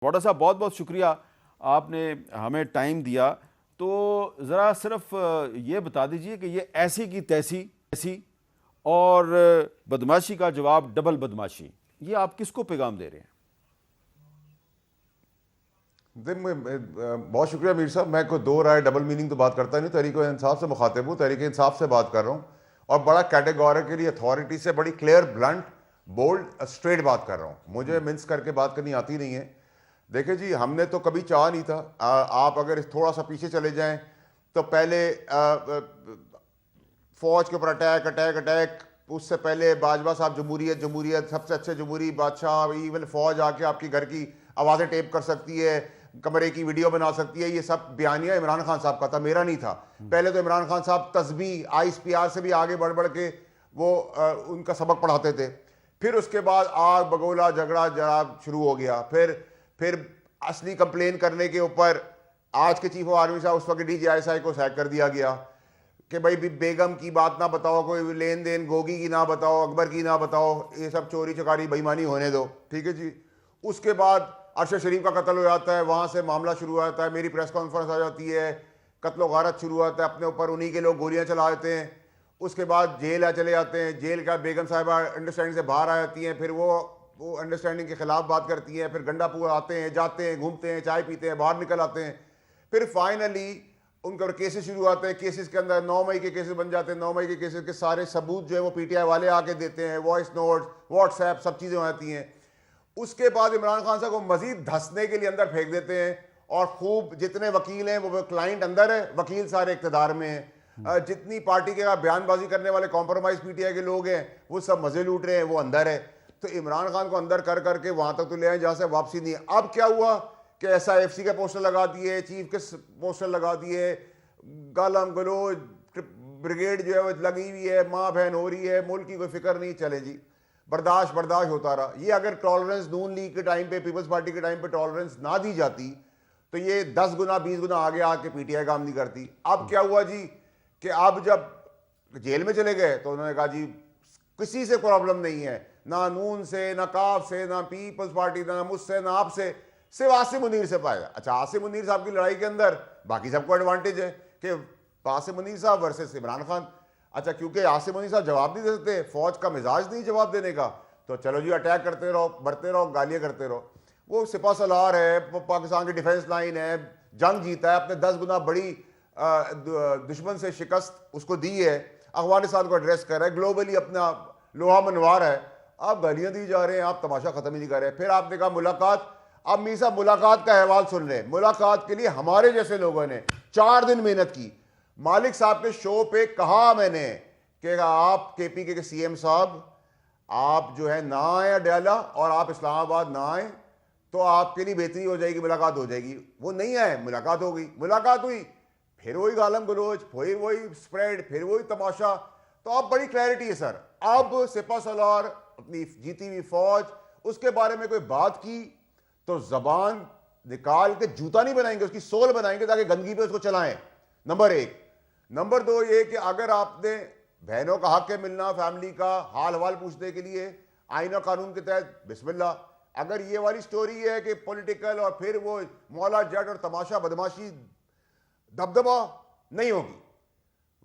واڈا صاحب بہت بہت شکریہ، آپ نے ہمیں ٹائم دیا. تو ذرا صرف یہ بتا دیجئے کہ یہ ایسی کی تیسی اور بدماشی کا جواب ڈبل بدماشی، یہ آپ کس کو پیغام دے رہے ہیں؟ بہت شکریہ میر صاحب. میں کوئی دو رائے ڈبل میننگ تو بات کرتا نہیں. تحریک انصاف سے مخاطب ہوں, تحریک انصاف سے بات کر رہا ہوں, اور بڑا کیٹیگوریکلی اتھارٹی سے بڑی کلیئر, بلنٹ, بولڈ, اسٹریٹ بات کر رہا ہوں. مجھے منس کر کے بات کرنی آتی نہیں ہے. دیکھیں جی, ہم نے تو کبھی چاہا نہیں تھا. آپ اگر تھوڑا سا پیچھے چلے جائیں تو پہلے فوج کے اوپر اٹیک, اس سے پہلے باجوہ صاحب جمہوریت سب سے اچھے جمہوری بادشاہ, ایون فوج آ کے آپ کی گھر کی آوازیں ٹیپ کر سکتی ہے, کمرے کی ویڈیو بنا سکتی ہے. یہ سب بیانیہ عمران خان صاحب کا تھا, میرا نہیں تھا. پہلے تو عمران خان صاحب تسبیح ISPR سے بھی آگے بڑھ کے وہ ان کا سبق پڑھاتے تھے. پھر اس کے بعد آگ بگولا جھگڑا شروع ہو گیا. پھر اصلی کمپلین کرنے کے اوپر آج کے چیف آف آرمی صاحب, اس وقت DGI کو سیک کر دیا گیا کہ بھائی بیگم کی بات نہ بتاؤ, کوئی لین دین گوگی کی نہ بتاؤ, اکبر کی نہ بتاؤ, یہ سب چوری چکاری بےایمانی ہونے دو. ٹھیک ہے جی. اس کے بعد ارشد شریف کا قتل ہو جاتا ہے, وہاں سے معاملہ شروع ہو جاتا ہے, میری پریس کانفرنس آ جاتی ہے, قتل و غارت شروع ہوتا ہے, اپنے اوپر انہی کے لوگ گولیاں چلا دیتے ہیں. اس کے بعد جیل چلے جاتے ہیں, جیل کا بیگم صاحبہ انڈرسٹینڈنگ سے باہر آ جاتی ہیں, پھر وہ انڈرسٹینڈنگ کے خلاف بات کرتی ہیں, پھر گنڈا پور آتے ہیں, جاتے ہیں, گھومتے ہیں, چائے پیتے ہیں, باہر نکل آتے ہیں. پھر فائنلی ان کے کیسز شروع ہوتے ہیں. کیسز کے اندر 9 مئی کے کیسز بن جاتے ہیں. 9 مئی کے کیسز کے سارے ثبوت جو ہے وہ PTI والے آ کے دیتے ہیں, وائس نوٹ, واٹس ایپ, سب چیزیں ہو جاتی ہیں. اس کے بعد عمران خان صاحب کو مزید دھسنے کے لیے اندر پھینک دیتے ہیں, اور خوب جتنے وکیل ہیں وہ کلائنٹ اندر ہے, وکیل سارے اقتدار میں ہیں. جتنی پارٹی کے بیان بازی کرنے والے کمپرومائز PTI کے لوگ ہیں وہ سب مزے لوٹ رہے ہیں, وہ اندر ہے. تو عمران خان کو اندر کر کے وہاں تک تو لے آئیں جہاں سے واپسی نہیں ہے. اب کیا ہوا کہ SIFC کے پوسٹر لگا دیے, چیف کے پوسٹر لگا دیے, گالم گلوچ بریگیڈ جو ہے وہ لگی ہوئی ہے, ماں بہن ہو رہی ہے, ملک کی کوئی فکر نہیں. چلے جی, برداشت ہوتا رہا. یہ اگر ٹالرنس نون لیگ کے ٹائم پہ, پیپلز پارٹی کے ٹائم پہ ٹالرنس نہ دی جاتی تو یہ 10 گنا 20 گنا آگے آ کے PTI کام نہیں کرتی. اب کیا ہوا جی کہ اب جب جیل میں چلے گئے تو انہوں نے کہا جی کسی سے پرابلم نہیں ہے, نہ نون سے, نہ کاف سے, نہ پیپلز پارٹی, نہ مجھ سے, نہ آپ سے, صرف عاصم منیر سے پائے گا. اچھا, عاصم منیر صاحب کی لڑائی کے اندر باقی سب کو ایڈوانٹیج ہے کہ عاصم منیر صاحب ورسز عمران خان. اچھا, کیونکہ عاصم منیر صاحب جواب نہیں دے سکتے, فوج کا مزاج نہیں جواب دینے کا, تو چلو جی اٹیک کرتے رہو, بڑھتے رہو, گالیاں کرتے رہو. وہ سپہ سالار ہے, پاکستان کی ڈیفنس لائن ہے, جنگ جیتا ہے, اپنے 10 گنا بڑی دشمن سے شکست اس کو دی ہے, افغانستان کو ایڈریس کر رہا ہے, گلوبلی اپنا لوہا منوار ہے. آپ گالیاں دی جا رہے ہیں, آپ تماشا ختم ہی نہیں کر رہے. پھر آپ نے کہا ملاقات. اب میر صاحب ملاقات کا احوال سن رہے ہیں. ملاقات کے لیے ہمارے جیسے لوگوں نے 4 دن محنت کی. مالک صاحب کے شو پہ کہا میں نے کہ آپ KPK کے CM صاحب آپ جو ہے نہ آئیں اڈیالہ, اور آپ اسلام آباد نہ آئیں تو آپ کے لیے بہتری ہو جائے گی, ملاقات ہو جائے گی. وہ نہیں آئے, ملاقات ہو گئی. ملاقات ہوئی, پھر وہی گالم گلوچ, پھر وہی اسپریڈ, پھر وہی تماشا. تو اب بڑی کلیئرٹی ہے سر. اب سپہ سالار اپنی جیتی ہوئی فوج, اس کے بارے میں کوئی بات کی تو زبان نکال کے جوتا نہیں بنائیں گے, اس کی سول بنائیں گے تاکہ گندگی پہ اس کو چلائیں. نمبر 1. نمبر 2 یہ کہ اگر آپ نے بہنوں کا حق ہے ملنا, فیملی کا حال حوال پوچھنے کے لیے آئین و قانون کے تحت, بسم اللہ. اگر یہ والی سٹوری ہے کہ پولیٹیکل اور پھر وہ مولا جٹ اور تماشا بدماشی دبدبا, نہیں ہوگی.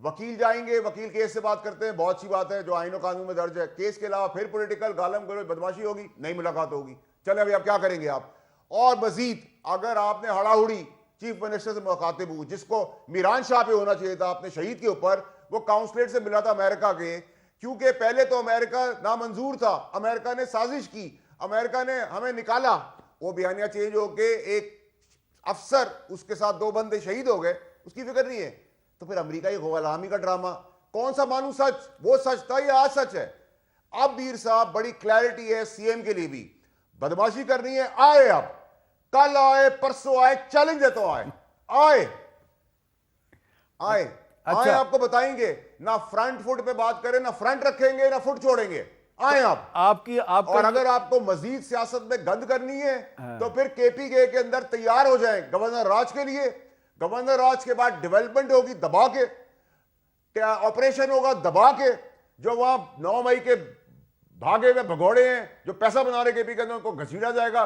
وکیل جائیں گے, وکیل کیس سے بات کرتے ہیں, بہت سی بات ہے جو آئین و قانون میں درج ہے. کیس کے علاوہ پھر پولیٹیکل گالم گلوچ بدماشی ہوگی, نہیں ملاقات ہوگی. چلے ابھی آپ کیا کریں گے آپ. اور مزید اگر آپ نے ہڑا ہڑی چیف منسٹر سے مخاطب ہوں, جس کو میران شاہ پہ ہونا چاہیے تھا اپنے شہید کے اوپر, وہ کاؤنسلیٹ سے ملا تھا امریکہ کے, کیونکہ پہلے تو امریکہ نامنظور تھا, امریکہ نے سازش کی, امریکہ نے ہمیں نکالا. وہ بیانیہ چینج ہو کے ایک افسر, اس کے ساتھ 2 بندے شہید ہو گئے, اس کی فکر نہیں ہے. تو پھر امریکہ کی غلامی کا ڈرامہ, کون سا مانو سچ, وہ سچ تھا یا آج سچ ہے. اب میر صاحب بڑی کلیئرٹی ہے CM کے لیے بھی, بدماشی کرنی ہے آئے, اب کل آئے, پرسوں آئے, چیلنج ہے تو آئے, آئے آئے آئے, آپ کو بتائیں گے. نہ فرنٹ فٹ پہ بات کریں, نہ فرنٹ رکھیں گے, نہ فٹ چھوڑیں گے. آئیں آپ اور اگر آپ کو مزید سیاست میں گند کرنی ہے تو پھر KPK کے اندر تیار ہو جائیں گورنر راج کے لیے. گورنر راج کے بعد ڈیولپمنٹ ہوگی دبا کے, آپریشن ہوگا دبا کے. جو وہاں 9 مئی کے بھاگے ہوئے بھگوڑے ہیں جو پیسہ بنا رہے KPK کے اندر, ان کو گھسیٹا جائے گا.